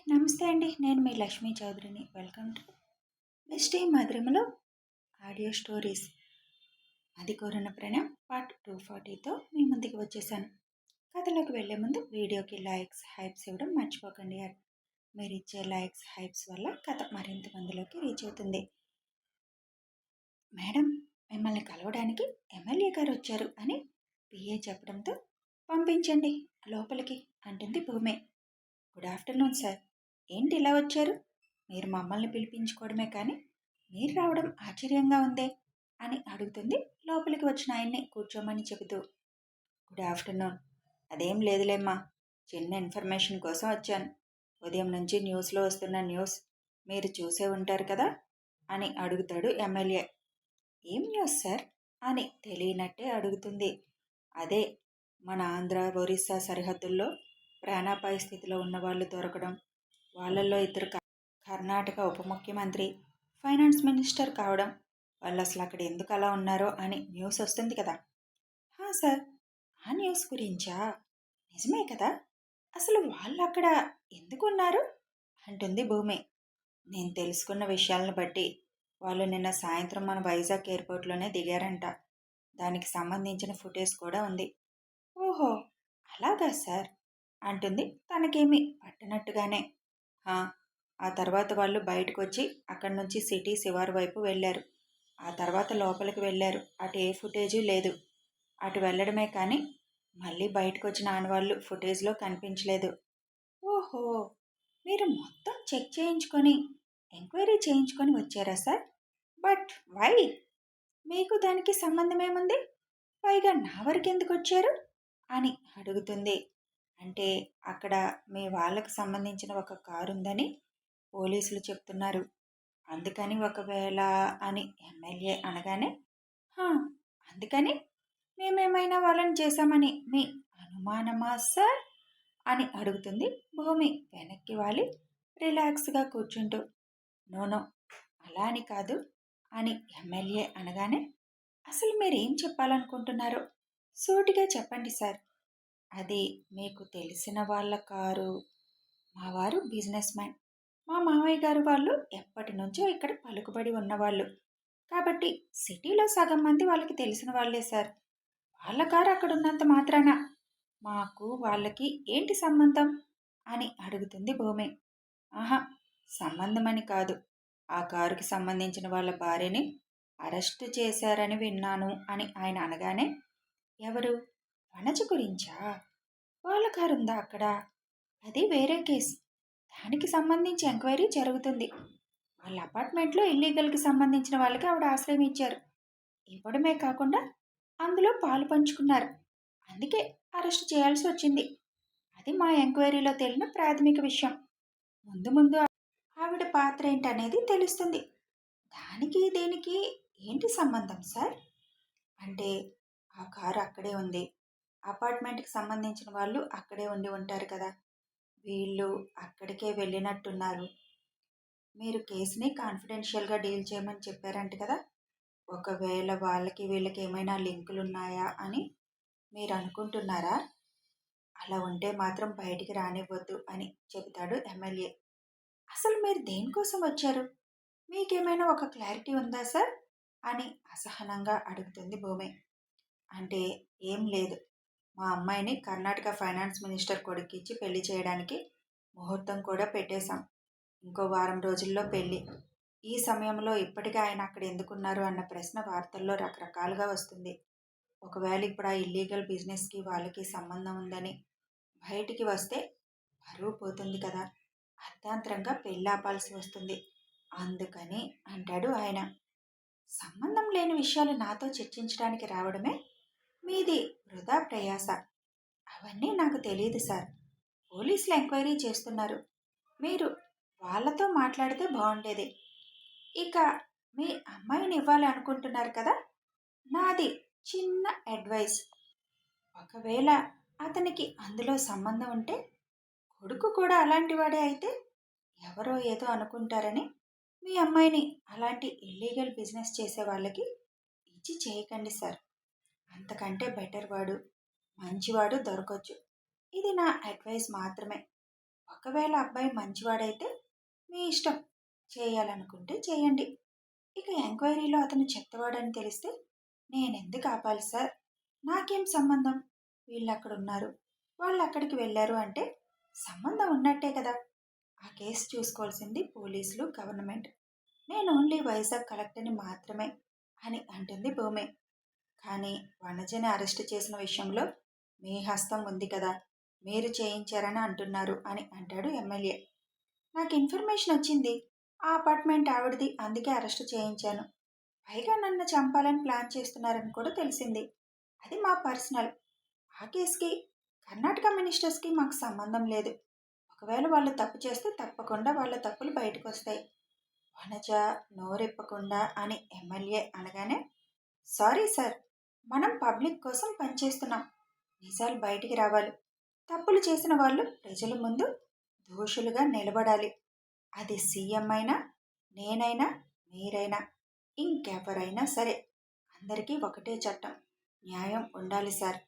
నమస్తే అండి. నేను మీ లక్ష్మీ చౌదరిని. వెల్కమ్ టు మిస్టీ మధురిమలో ఆడియో స్టోరీస్. అది కోరిన ప్రణయం పార్ట్ 240తో మీ ముందుకు వచ్చేసాను. కథలోకి వెళ్లే ముందు వీడియోకి లైక్స్, హైప్స్ ఇవ్వడం మర్చిపోకండి. మీరు ఇచ్చే లైక్స్, హైప్స్ వల్ల కథ మరింత మందిలోకి రీచ్ అవుతుంది. మేడం, మిమ్మల్ని కలవడానికి ఎమ్మెల్యే గారు వచ్చారు అని పిఏ చెప్పడంతో పంపించండి లోపలికి అంటుంది భూమి. Good afternoon sir. ఏంటి ఇలా వచ్చారు? మీరు మమ్మల్ని పిలిపించుకోవడమే కానీ మీరు రావడం ఆశ్చర్యంగా ఉందే అని అడుగుతుంది లోపలికి వచ్చిన ఆయన్ని కూర్చోమని చెబుతూ. Good afternoon. అదేం లేదులేమ్మా, చిన్న ఇన్ఫర్మేషన్ కోసం వచ్చాను. ఉదయం నుంచి న్యూస్లో వస్తున్న న్యూస్ మీరు చూసే ఉంటారు కదా అని అడుగుతాడు ఎమ్మెల్యే. ఏం న్యూస్ సార్ అని తెలియనట్టే అడుగుతుంది. అదే, మన ఆంధ్ర ఒరిస్సా సరిహద్దుల్లో ప్రాణాపాయ స్థితిలో ఉన్న వాళ్ళు దొరకడం, వాళ్ళల్లో ఇద్దరు కర్ణాటక ఉప ముఖ్యమంత్రి, ఫైనాన్స్ మినిస్టర్ కావడం, వాళ్ళు అసలు అక్కడ ఎందుకు అలా ఉన్నారో అని న్యూస్ వస్తుంది కదా. సార్, ఆ న్యూస్ గురించా? నిజమే కదా, అసలు వాళ్ళు అక్కడ ఎందుకు ఉన్నారు అంటుంది భూమి. నేను తెలుసుకున్న విషయాలను బట్టి వాళ్ళు నిన్న సాయంత్రం మన వైజాగ్ ఎయిర్పోర్ట్లోనే దిగారంట. దానికి సంబంధించిన ఫుటేజ్ కూడా ఉంది. ఓహో, అలాగా సార్ అంటుంది తనకేమీ పట్టనట్టుగానే. ఆ తర్వాత వాళ్ళు బయటకు వచ్చి అక్కడి నుంచి సిటీ శివారు వైపు వెళ్ళారు. ఆ తర్వాత లోపలికి వెళ్ళారు. అటు ఏ ఫుటేజీ లేదు. అటు వెళ్ళడమే కానీ మళ్ళీ బయటకు వచ్చిన ఆనవాళ్ళు ఫుటేజ్లో కనిపించలేదు. ఓహో, మీరు మొత్తం చెక్ చేయించుకొని ఎంక్వైరీ చేయించుకొని వచ్చారా సార్? But why? మీకు దానికి సంబంధం ఏముంది? పైగా నా వరకు ఎందుకు వచ్చారు అని అడుగుతుంది. అంటే అక్కడ మీ వాళ్ళకు సంబంధించిన ఒక కారు ఉందని పోలీసులు చెప్తున్నారు. అందుకని ఒకవేళ అని ఎమ్మెల్యే అనగానే, అందుకని మేమేమైనా వాళ్ళని చేశామని మీ అనుమానమా సార్ అని అడుగుతుంది భూమి వెనక్కి వాలి రిలాక్స్గా కూర్చుంటూ. నోనో, అలా అని కాదు అని ఎమ్మెల్యే అనగానే, అసలు మీరేం చెప్పాలనుకుంటున్నారో సూటిగా చెప్పండి సార్. అది మీకు తెలిసిన వాళ్ళ కారు. మా వారు బిజినెస్ మ్యాన్. మా మామయ్య గారు వాళ్ళు ఎప్పటి నుంచో ఇక్కడ పలుకుబడి ఉన్నవాళ్ళు. కాబట్టి సిటీలో సగం మంది వాళ్ళకి తెలిసిన వాళ్ళే సార్. వాళ్ళ కారు అక్కడ ఉన్నంత మాత్రాన మాకు వాళ్ళకి ఏంటి సంబంధం అని అడుగుతుంది భూమి. సంబంధం అని కాదు, ఆ కారుకి సంబంధించిన వాళ్ళ భార్యని అరెస్ట్ చేశారని విన్నాను అని ఆయన అనగానే, ఎవరు? వనజ గురించా? వాళ్ళ కారు ఉందా అక్కడ? అది వేరే కేసు. దానికి సంబంధించి ఎంక్వైరీ జరుగుతుంది. వాళ్ళ అపార్ట్మెంట్లో ఇల్లీగల్కి సంబంధించిన వాళ్ళకి ఆవిడ ఆశ్రయం ఇచ్చారు. ఇవ్వడమే కాకుండా అందులో పాలు పంచుకున్నారు. అందుకే అరెస్ట్ చేయాల్సి వచ్చింది. అది మా ఎంక్వైరీలో తేలిన ప్రాథమిక విషయం. ముందు ముందు ఆవిడ పాత్ర ఏంటనేది తెలుస్తుంది. దానికి దేనికి ఏంటి సంబంధం సార్ అంటే, ఆ కారు అక్కడే ఉంది. అపార్ట్మెంట్కి సంబంధించిన వాళ్ళు అక్కడే ఉండి ఉంటారు కదా. వీళ్ళు అక్కడికే వెళ్ళినట్టున్నారు. మీరు కేసుని కాన్ఫిడెన్షియల్గా డీల్ చేయమని చెప్పారంట కదా. ఒకవేళ వాళ్ళకి వీళ్ళకి ఏమైనా లింకులు ఉన్నాయా అని మీరు అనుకుంటున్నారా? అలా ఉంటే మాత్రం బయటికి రానివ్వద్దు అని చెబుతాడు ఎమ్మెల్యే. అసలు మీరు దేనికోసం వచ్చారు? మీకేమైనా ఒక క్లారిటీ ఉందా సార్ అని అసహనంగా అడుగుతుంది భూమి. అంటే ఏం లేదు, మా అమ్మాయిని కర్ణాటక ఫైనాన్స్ మినిస్టర్ కొడుకిచ్చి పెళ్లి చేయడానికి ముహూర్తం కూడా పెట్టేశాం. ఇంకో వారం రోజుల్లో పెళ్ళి. ఈ సమయంలో ఇప్పటికే ఆయన అక్కడ ఎందుకున్నారు అన్న ప్రశ్న వార్తల్లో రకరకాలుగా వస్తుంది. ఒకవేళ ఇప్పుడు ఆ ఇల్లీగల్ బిజినెస్కి వాళ్ళకి సంబంధం ఉందని బయటికి వస్తే పరువు పోతుంది కదా. అర్ధాంతరంగా పెళ్ళి ఆపాల్సి వస్తుంది. అందుకని అంటాడు ఆయన. సంబంధం లేని విషయాలు నాతో చర్చించడానికి రావడమే మీది వృధా ప్రయాస. అవన్నీ నాకు తెలియదు సార్. పోలీసులు ఎంక్వైరీ చేస్తున్నారు. మీరు వాళ్ళతో మాట్లాడితే బాగుండేది. ఇక మీ అమ్మాయిని ఇవ్వాలి అనుకుంటున్నారు కదా. నాది చిన్న అడ్వైస్. ఒకవేళ అతనికి అందులో సంబంధం ఉంటే, కొడుకు కూడా అలాంటి వాడే అయితే ఎవరో ఏదో అనుకుంటారని మీ అమ్మాయిని అలాంటి ఇల్లీగల్ బిజినెస్ చేసే వాళ్ళకి ఇచ్చి చేయకండి సార్. అంతకంటే బెటర్ వాడు, మంచివాడు దొరకొచ్చు. ఇది నా అడ్వైస్ మాత్రమే. ఒకవేళ అబ్బాయి మంచివాడైతే మీ ఇష్టం, చేయాలనుకుంటే చేయండి. ఇక ఎంక్వైరీలో అతను చెత్తవాడని తెలిస్తే నేనెందుకు ఆపాలి సార్? నాకేం సంబంధం? వీళ్ళక్కడున్నారు, వాళ్ళక్కడికి వెళ్ళారు అంటే సంబంధం ఉన్నట్టే కదా. ఆ కేసు చూసుకోవాల్సింది పోలీసులు, గవర్నమెంట్. నేను ఓన్లీ వైజాగ్ కలెక్టర్ని మాత్రమే అని అంటుంది భూమి. కానీ వనజని అరెస్ట్ చేసిన విషయంలో మీ హస్తం ఉంది కదా, మీరు చేయించారని అంటున్నారు అని అంటాడు ఎమ్మెల్యే. నాకు ఇన్ఫర్మేషన్ వచ్చింది, ఆ అపార్ట్మెంట్ ఆవిడది, అందుకే అరెస్ట్ చేయించాను. పైగా నన్ను చంపాలని ప్లాన్ చేస్తున్నారని కూడా తెలిసింది. అది మా పర్సనల్. ఆ కేసుకి కర్ణాటక మినిస్టర్స్కి మాకు సంబంధం లేదు. ఒకవేళ వాళ్ళు తప్పు చేస్తే తప్పకుండా వాళ్ళ తప్పులు బయటకు వస్తాయి. వనజ నోరెప్పకుండా అని ఎమ్మెల్యే అనగానే, సారీ సార్, మనం పబ్లిక్ కోసం పనిచేస్తున్నాం. నిజాలు బయటికి రావాలి. తప్పులు చేసిన వాళ్ళు ప్రజల ముందు దోషులుగా నిలబడాలి. అది సీఎం అయినా, నేనైనా, మీరైనా, ఇంకెవరైనా సరే, అందరికీ ఒకటే చట్టం, న్యాయం ఉండాలి సార్.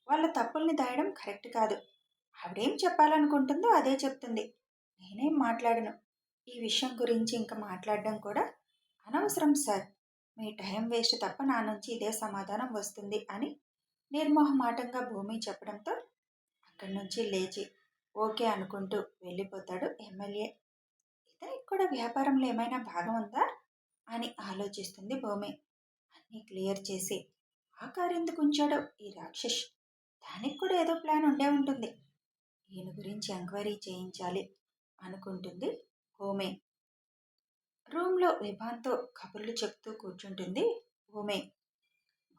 వాళ్ళ తప్పుల్ని దాయడం కరెక్ట్ కాదు. ఆవిడేం చెప్పాలనుకుంటుందో అదే చెప్తుంది. నేనేం మాట్లాడను. ఈ విషయం గురించి ఇంకా మాట్లాడడం కూడా అనవసరం సార్. మీ టైం వేస్ట్ తప్ప నా నుంచి ఇదే సమాధానం వస్తుంది అని నిర్మోహమాటంగా భూమి చెప్పడంతో అక్కడి నుంచి లేచి ఓకే అనుకుంటూ వెళ్ళిపోతాడు ఎమ్మెల్యే. ఇతనికి కూడా వ్యాపారంలో ఏమైనా భాగం ఉందా అని ఆలోచిస్తుంది భూమి. అన్నీ క్లియర్ చేసి ఆ కారు ఎందుకు ఉంచాడో ఈ రాక్షస్, దానికి కూడా ఏదో ప్లాన్ ఉండే ఉంటుంది. ఈయన గురించి ఎంక్వైరీ చేయించాలి అనుకుంటుంది భూమి. రూమ్లో విభాన్తో కబుర్లు చెప్తూ కూర్చుంటుంది భూమి.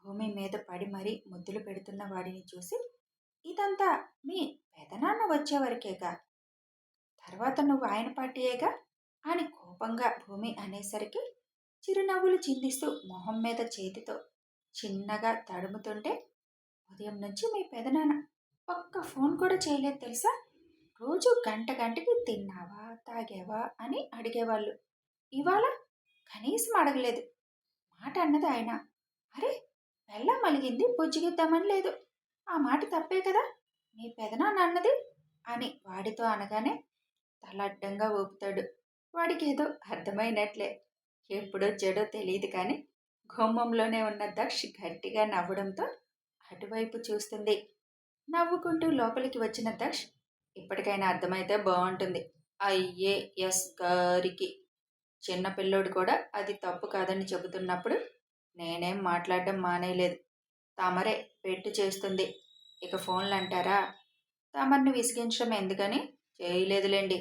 భూమి మీద పడి మరీ ముద్దులు పెడుతున్న వాడిని చూసి, ఇదంతా మీ పెదనాన్న వచ్చేవరకేగా, తర్వాత నువ్వు ఆయన పార్టీయేగా అని కోపంగా భూమి అనేసరికి చిరునవ్వులు చిందిస్తూ మొహం మీద చేతితో చిన్నగా తడుముతుంటే, ఉదయం నుంచి మీ పెదనాన్న ఒక్క ఫోన్ కూడా చేయలేదు తెలుసా. రోజు గంట గంటకి తిన్నావా తాగావా అని అడిగేవాళ్ళు. ఇవాళ కనీసం అడగలేదు. మాట అన్నది ఆయన. అరే, బెల్లం మలిగింది బుజ్జిగిద్దామని లేదు, ఆ మాట తప్పే కదా మీ పెదనాన్న అన్నది అని వాడితో అనగానే తల అడ్డంగా ఊపుతాడు. వాడికి ఏదో అర్థమైనట్లే. ఎప్పుడొచ్చాడో తెలియదు కానీ గుమ్మంలోనే ఉన్న దక్ష్ గట్టిగా నవ్వడంతో అటువైపు చూస్తుంది. నవ్వుకుంటూ లోపలికి వచ్చిన దక్ష్, ఇప్పటికైనా అర్థమైతే బాగుంటుంది. ఐఏఎస్ గారికి చిన్నపిల్లోడు కూడా అది తప్పు కాదని చెబుతున్నప్పుడు నేనేం మాట్లాడడం మానేయలేదు. తమరే పెట్టు చేస్తుంది, ఇక ఫోన్లు అంటారా? తమరిని విసిగించడం ఎందుకని చేయలేదులేండి.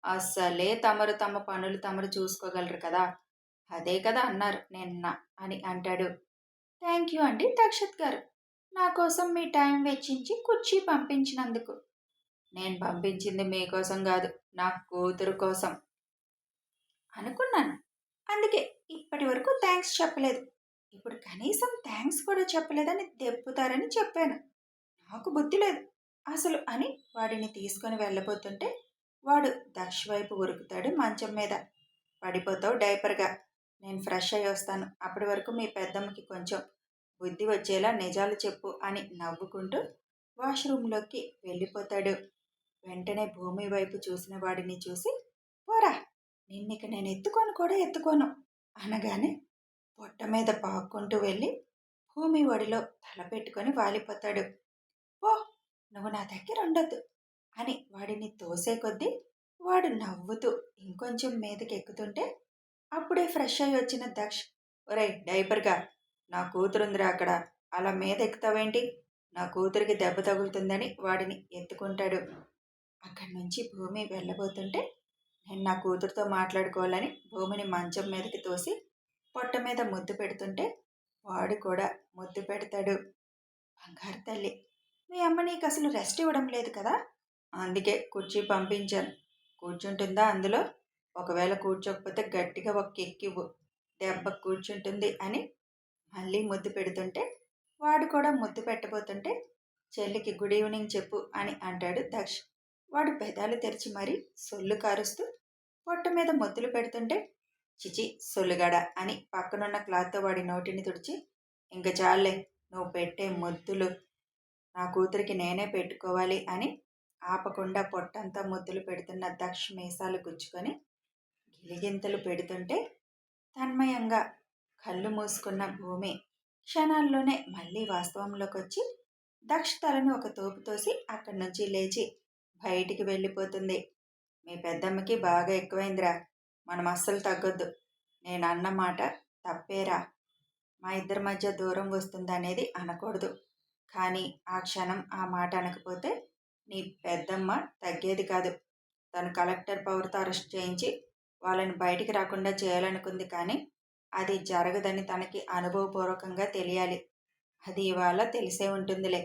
అస్సలే తమరు తమ పనులు తమరు చూసుకోగలరు కదా, అదే కదా అన్నారు నిన్న అని అంటాడు. థ్యాంక్ యూ అండి దక్షత్ గారు, నా కోసం మీ టైం వెచ్చించి కుర్చీ పంపించినందుకు. నేను పంపించింది మీకోసం కాదు, నా కూతురు కోసం అనుకున్నాను. అందుకే ఇప్పటి వరకు థ్యాంక్స్ చెప్పలేదు. ఇప్పుడు కనీసం థ్యాంక్స్ కూడా చెప్పలేదని దెప్పుతారని చెప్పాను. నాకు బుద్ధి లేదు అసలు అని వాడిని తీసుకొని వెళ్ళబోతుంటే వాడు దక్ష వైపు ఉరుకుతాడు. మంచం మీద పడిపోతావు డైపర్గా, నేను ఫ్రెష్ అయ్యి వస్తాను, అప్పటి వరకు మీ పెద్దమ్మకి కొంచెం బుద్ధి వచ్చేలా నిజాలు చెప్పు అని నవ్వుకుంటూ వాష్రూమ్లోకి వెళ్ళిపోతాడు. వెంటనే భూమి వైపు చూసిన వాడిని చూసి, పోరా, నిన్నిక నేను ఎత్తుకోను కూడా ఎత్తుకోను అనగానే పొట్ట మీద పాక్కుంటూ వెళ్ళి భూమి ఒడిలో తల పెట్టుకొని వాలిపోతాడు. ఓ, నువ్వు నా దగ్గర ఉండొద్దు అని వాడిని తోసే కొద్దీ వాడు నవ్వుతూ ఇంకొంచెం మీదకి ఎక్కుతుంటే అప్పుడే ఫ్రెష్ అయ్యి వచ్చిన దక్ష్, ఒరే డైపర్గా, నా కూతురుందిరా అక్కడ, అలా మీద ఎక్కుతావేంటి, నా కూతురికి దెబ్బ తగులుతుందని వాడిని ఎత్తుకుంటాడు. అక్కడి నుంచి భూమి వెళ్ళబోతుంటే నేను నా కూతురుతో మాట్లాడుకోవాలని భూమిని మంచం మీదకి తోసి పొట్ట మీద ముద్దు పెడుతుంటే వాడు కూడా ముద్దు పెడతాడు. బంగారు తల్లి, మీ అమ్మ నీకు అసలు రెస్ట్ ఇవ్వడం లేదు కదా, అందుకే కుర్చీ పంపించాను, కూర్చుంటుందా అందులో, ఒకవేళ కూర్చోకపోతే గట్టిగా ఒక కెక్కివ్వు, దెబ్బ కూర్చుంటుంది అని మళ్ళీ ముద్దు పెడుతుంటే వాడు కూడా ముద్దు పెట్టబోతుంటే చెల్లికి గుడ్ ఈవినింగ్ చెప్పు అని అంటాడు దక్ష్. వాడు పెదాలు తెరిచి మరీ సొల్లు కారుస్తూ పొట్ట మీద ముద్దులు పెడుతుంటే చిచి సొల్లుగాడ అని పక్కనున్న క్లాత్తో వాడి నోటిని తుడిచి, ఇంక చాలే, నువ్వు పెట్టే ముద్దులు నా కూతురికి నేనే పెట్టుకోవాలి అని ఆపకుండా పొట్టంతా ముద్దులు పెడుతున్న దక్ష్ మీసాలు గుచ్చుకొని గిలిగింతలు పెడుతుంటే తన్మయంగా కళ్ళు మూసుకున్న భూమి క్షణాల్లోనే మళ్ళీ వాస్తవంలోకి వచ్చి దక్ష్ తలను ఒక తోపు తోసి అక్కడి నుంచి లేచి బయటికి వెళ్ళిపోతుంది. మీ పెద్దమ్మకి బాగా ఎక్కువైందిరా, మనం అస్సలు తగ్గొద్దు. నేను అన్న మాట తప్పేరా, మా ఇద్దరి మధ్య దూరం వస్తుందనేది అనకూడదు. కానీ ఆ క్షణం ఆ మాట అనకపోతే నీ పెద్దమ్మ తగ్గేది కాదు. తను కలెక్టర్ పవర్తో అరెస్ట్ చేయించి వాళ్ళని బయటికి రాకుండా చేయాలనుకుంది, కానీ అది జరగదని తనకి అనుభవపూర్వకంగా తెలియాలి. అది ఇవాళ తెలిసే ఉంటుందిలే.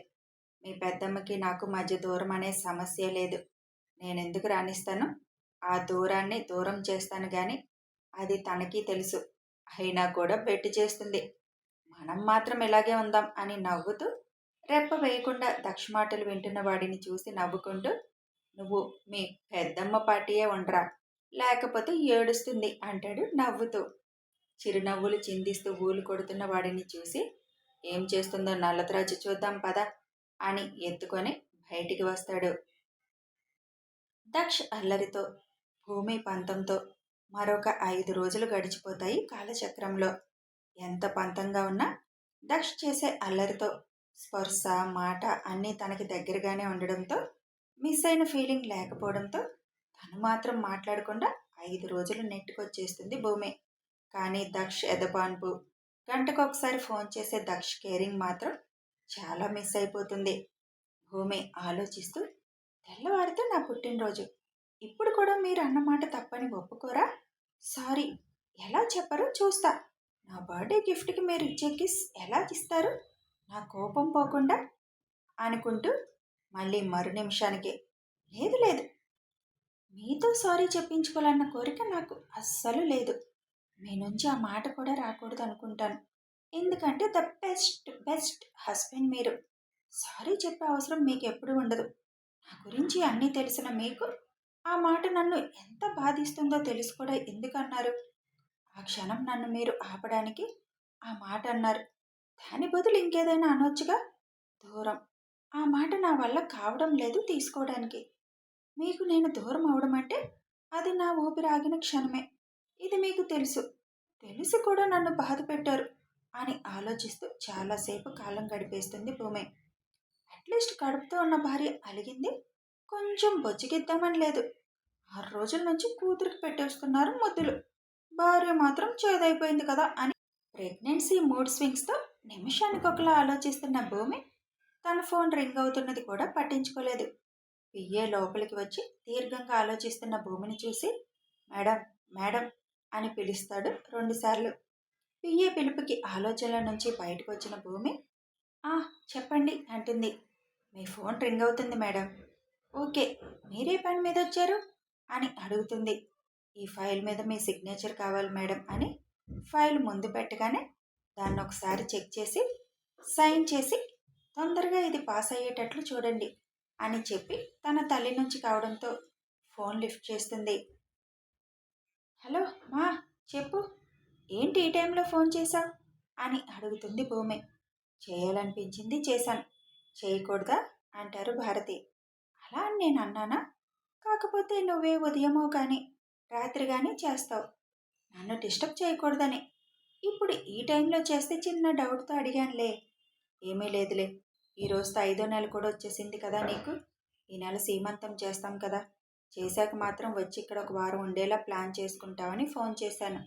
మీ పెద్దమ్మకి నాకు మధ్య దూరం అనే సమస్య లేదు. నేనెందుకు రాణిస్తాను? ఆ దూరాన్ని దూరం చేస్తాను కానీ అది తనకి తెలుసు. అయినా కూడా బెట్టు చేస్తుంది. మనం మాత్రం ఇలాగే ఉందాం అని నవ్వుతూ రెప్ప వేయకుండా దక్ష మాటలు వింటున్న వాడిని చూసి నవ్వుకుంటూ, నువ్వు మీ పెద్దమ్మ పార్టీయే ఉండరా, లేకపోతే ఏడుస్తుంది అంటాడు నవ్వుతూ. చిరునవ్వులు చిందిస్తూ ఊలు కొడుతున్న వాడిని చూసి, ఏం చేస్తుందో నల్లత్రాజు చూద్దాం పద అని ఎత్తుకొని బయటికి వస్తాడు. దక్ష్ అల్లరితో, భూమి పంతంతో మరొక 5 రోజులు గడిచిపోతాయి కాలచక్రంలో. ఎంత పంతంగా ఉన్నా దక్ష్ చేసే అల్లరితో స్పర్శ, మాట అన్నీ తనకి దగ్గరగానే ఉండడంతో మిస్ అయిన ఫీలింగ్ లేకపోవడంతో తను మాత్రం మాట్లాడకుండా 5 రోజులు నెట్టుకొచ్చేస్తుంది భూమి. కానీ దక్ష్ ఎదపాన్పు, గంటకొకసారి ఫోన్ చేసే దక్ష్ కేరింగ్ మాత్రం చాలా మిస్ అయిపోతుంది. భూమి ఆలోచిస్తూ, తెల్లవారితే నా పుట్టినరోజు, ఇప్పుడు కూడా మీరు అన్నమాట తప్పని ఒప్పుకోరా? సారీ, ఎలా చెప్పరో చూస్తా. నా బర్త్డే గిఫ్ట్కి మీరు ఇచ్చే కిస్ ఎలా ఇస్తారు నా కోపం పోకుండా అనుకుంటూ మళ్ళీ మరు నిమిషానికి, లేదు లేదు, మీతో సారీ చెప్పించుకోవాలన్న కోరిక నాకు అస్సలు లేదు. మీ నుంచి ఆ మాట కూడా రాకూడదు అనుకుంటాను. ఎందుకంటే ద బెస్ట్ బెస్ట్ హస్బెండ్ మీరు. సారీ చెప్పే అవసరం మీకు ఎప్పుడు ఉండదు. నా గురించి అన్నీ తెలిసిన మీకు ఆ మాట నన్ను ఎంత బాధిస్తుందో తెలుసు కూడా ఎందుకన్నారు? ఆ క్షణం నన్ను మీరు ఆపడానికి ఆ మాట అన్నారు. దాని బదులు ఇంకేదైనా అనొచ్చుగా. దూరం, ఆ మాట నా వల్ల కావడం లేదు తీసుకోవడానికి. మీకు నేను దూరం అవడం అంటే అది నా ఊపిరాగిన క్షణమే. ఇది మీకు తెలుసు. తెలిసి కూడా నన్ను బాధ పెట్టారు అని ఆలోచిస్తూ చాలాసేపు కాలం గడిపేస్తుంది భూమి. అట్లీస్ట్ కడుపుతో ఉన్న భార్య అలిగింది, కొంచెం బొజ్జిగిద్దామని లేదు. 6 రోజుల నుంచి కూతురికి పెట్టేస్తున్నారు ముద్దులు. భార్య మాత్రం చేదైపోయింది కదా అని ప్రెగ్నెన్సీ మూడ్ స్వింగ్స్తో నిమిషానికి ఒకలా ఆలోచిస్తున్న భూమి తన ఫోన్ రింగ్ అవుతున్నది కూడా పట్టించుకోలేదు. పిఏ లోపలికి వచ్చి దీర్ఘంగా ఆలోచిస్తున్న భూమిని చూసి, మేడం మేడం అని పిలుస్తాడు 2 సార్లు. పిఏ పిలుపుకి ఆలోచనల నుంచి బయటకు వచ్చిన భూమి, చెప్పండి అంటుంది. మీ ఫోన్ రింగ్ అవుతుంది మేడం. ఓకే, మీరే పని మీద వచ్చారు అని అడుగుతుంది. ఈ ఫైల్ మీద మీ సిగ్నేచర్ కావాలి మేడం అని ఫైల్ ముందు పెట్టగానే దాన్ని ఒకసారి చెక్ చేసి సైన్ చేసి, తొందరగా ఇది పాస్ అయ్యేటట్లు చూడండి అని చెప్పి తన తల్లి నుంచి కావడంతో ఫోన్ లిఫ్ట్ చేస్తుంది. హలో మా, చెప్పు, ఏంటి ఈ టైంలో ఫోన్ చేశావు అని అడుగుతుంది భూమి. చేయాలనిపించింది చేశాను, చేయకూడదా అంటారు భారతి. అలా అని నేను అన్నానా? కాకపోతే నువ్వే ఉదయమో కానీ రాత్రి కానీ చేస్తావు, నన్ను డిస్టర్బ్ చేయకూడదని. ఇప్పుడు ఈ టైంలో చేస్తే చిన్న డౌట్తో అడిగానులే. ఏమీ లేదులే, ఈ రోజుతో 5వ నెల కూడా వచ్చేసింది కదా నీకు. ఈ నెల సీమంతం చేస్తాం కదా, చేశాక మాత్రం వచ్చి ఇక్కడ ఒక వారం ఉండేలా ప్లాన్ చేసుకుంటామని ఫోన్ చేశాను.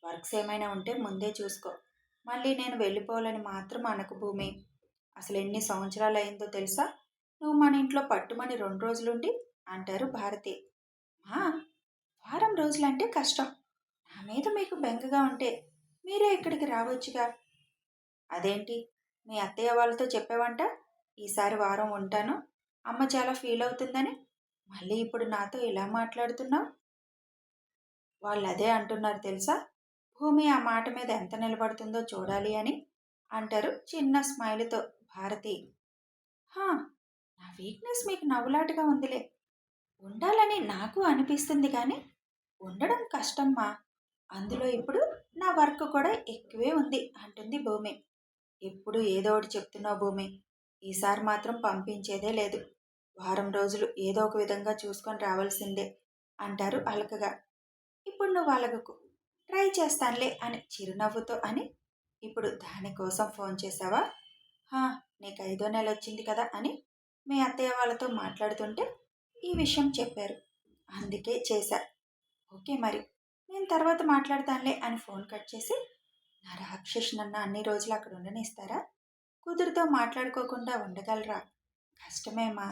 వర్క్స్ ఏమైనా ఉంటే ముందే చూసుకో. మళ్ళీ నేను వెళ్ళిపోవాలని మాత్రం అనకు భూమి. అసలు ఎన్ని సంవత్సరాలు అయిందో తెలుసా నువ్వు మన ఇంట్లో పట్టుమని 2 రోజులుండి అంటారు భారతి. వారం రోజులంటే కష్టం. నా మీద మీకు బెంగగా ఉంటే మీరే ఇక్కడికి రావచ్చుగా. అదేంటి, మీ అత్తయ్య వాళ్ళతో చెప్పావంట ఈసారి వారం ఉంటాను, అమ్మ చాలా ఫీల్ అవుతుందని. మళ్ళీ ఇప్పుడు నాతో ఇలా మాట్లాడుతున్నావు? వాళ్ళు అదే అంటున్నారు తెలుసా. భూమి ఆ మాట మీద ఎంత నిలబడుతుందో చూడాలి అని అంటారు చిన్న స్మైల్తో భారతి. నా వీక్నెస్ మీకు నవ్వులాటగా ఉందిలే. ఉండాలని నాకు అనిపిస్తుంది కానీ ఉండడం కష్టమ్మా. అందులో ఇప్పుడు నా వర్క్ కూడా ఎక్కువే ఉంది అంటుంది భూమి. ఎప్పుడు ఏదో ఒకటి చెప్తున్నావు భూమి, ఈసారి మాత్రం పంపించేదే లేదు. వారం రోజులు ఏదో ఒక విధంగా చూసుకొని రావాల్సిందే అంటారు అలకగా. ఇప్పుడు నువ్వు అలగకు, ట్రై చేస్తానులే అని చిరునవ్వుతో అని, ఇప్పుడు దానికోసం ఫోన్ చేశావా? హా, నీకు 5వ నెల వచ్చింది కదా అని మీ అత్తయ్య వాళ్ళతో మాట్లాడుతుంటే ఈ విషయం చెప్పారు. అందుకే చేశా. ఓకే మరి, నేను తర్వాత మాట్లాడతానులే అని ఫోన్ కట్ చేసి, నా రాక్షస్ నన్ను అన్ని రోజులు అక్కడ ఉండనిస్తారా? కూతురితో మాట్లాడుకోకుండా ఉండగలరా? కష్టమేమా.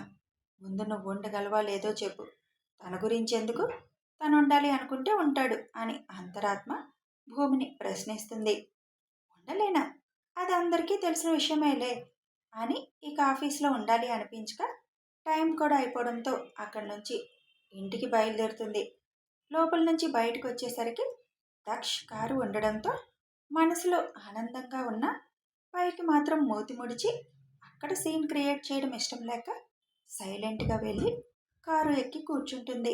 ముందు నువ్వు ఉండగలవా లేదో చెప్పు. తన గురించి ఎందుకు, తను ఉండాలి అనుకుంటే ఉంటాడు అని అంతరాత్మ భూమిని ప్రశ్నిస్తుంది. ఉండలేనా? అది అందరికీ తెలిసిన విషయమేలే అని ఇక ఆఫీస్లో ఉండాలి అనిపించక టైం కూడా అయిపోవడంతో అక్కడి నుంచి ఇంటికి బయలుదేరుతుంది. లోపల నుంచి బయటకు వచ్చేసరికి దక్ష్ కారు ఉండడంతో మనసులో ఆనందంగా ఉన్న పైకి మాత్రం మూతి ముడిచి అక్కడ సీన్ క్రియేట్ చేయడం ఇష్టం లేక సైలెంట్గా వెళ్ళి కారు ఎక్కి కూర్చుంటుంది.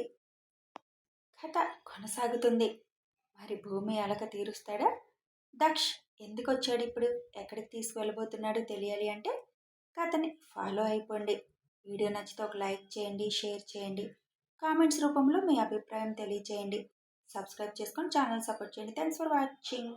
కథ కొనసాగుతుంది. మరి భూమి అలక తీరుస్తాడా? దక్ష్ ఎందుకు వచ్చాడు ఇప్పుడు, ఎక్కడికి తీసుకువెళ్ళబోతున్నాడో తెలియాలి అంటే కథని ఫాలో అయిపోండి. వీడియో నచ్చితే ఒక లైక్ చేయండి, షేర్ చేయండి, కామెంట్స్ రూపంలో మీ అభిప్రాయం తెలియచేయండి. సబ్స్క్రైబ్ చేసుకొని ఛానల్ సపోర్ట్ చేయండి. Thanks for watching.